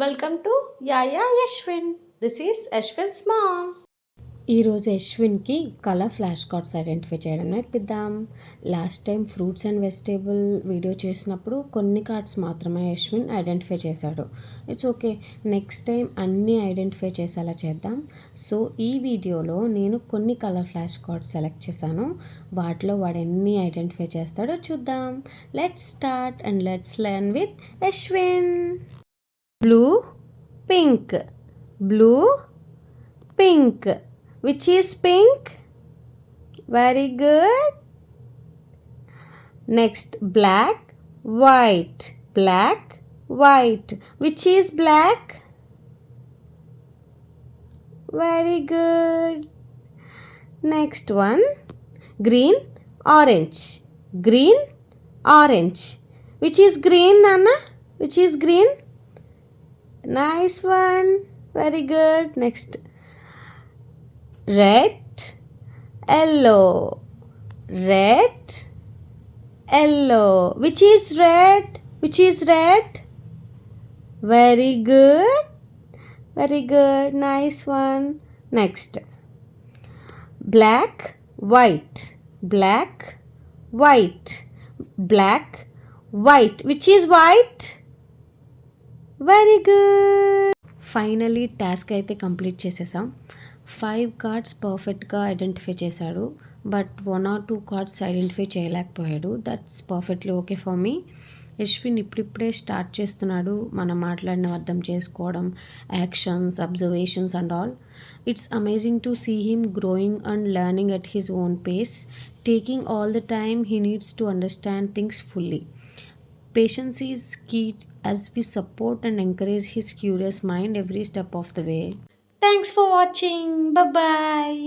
Welcome to యాయా Yashwin. This is Yashwin's mom. ఈరోజు యశ్విన్కి కలర్ ఫ్లాష్ కార్డ్స్ ఐడెంటిఫై చేయడం నేర్పిద్దాం. Last time fruits and vegetable video చేసినప్పుడు కొన్ని కార్డ్స్ మాత్రమే యశ్విన్ ఐడెంటిఫై చేశాడు. ఇట్స్ ఓకే, నెక్స్ట్ టైం అన్నీ ఐడెంటిఫై చేసేలా చేద్దాం. సో ఈ వీడియోలో నేను కొన్ని కలర్ ఫ్లాష్ కార్డ్స్ సెలెక్ట్ చేశాను. వాటిలో వాడు ఎన్ని ఐడెంటిఫై చేస్తాడో చూద్దాం. Let's start and let's learn with Yashwin. Blue, pink. Blue, pink. Which is pink? Very good. Next, black, white. Black, white. Which is black? Very good. Next one, green, orange. Green, orange. Which is green, Nana? Which is green? Nice one. Very good. Next. Red, yellow. Red, yellow. Which is red? Which is red? Very good. Very good. Nice one. Next. Black, white. Black, white. Black, white. Which is white? Very good. Finally task అయితే complete చేసేసాం. 5 cards పర్ఫెక్ట్గా identify చేశాడు, but 1 or 2 cards identify చేయలేకపోయాడు. That's perfectly okay for me. Yashwin ఇప్పుడిప్పుడే start చేస్తున్నాడు మనం మాట్లాడిన అర్థం చేసుకోవడం, actions, observations and all. It's amazing to see him growing and learning at his own pace, taking all the time he needs to understand things fully. Patience is key as we support and encourage his curious mind every step of the way. Thanks for watching. Bye bye.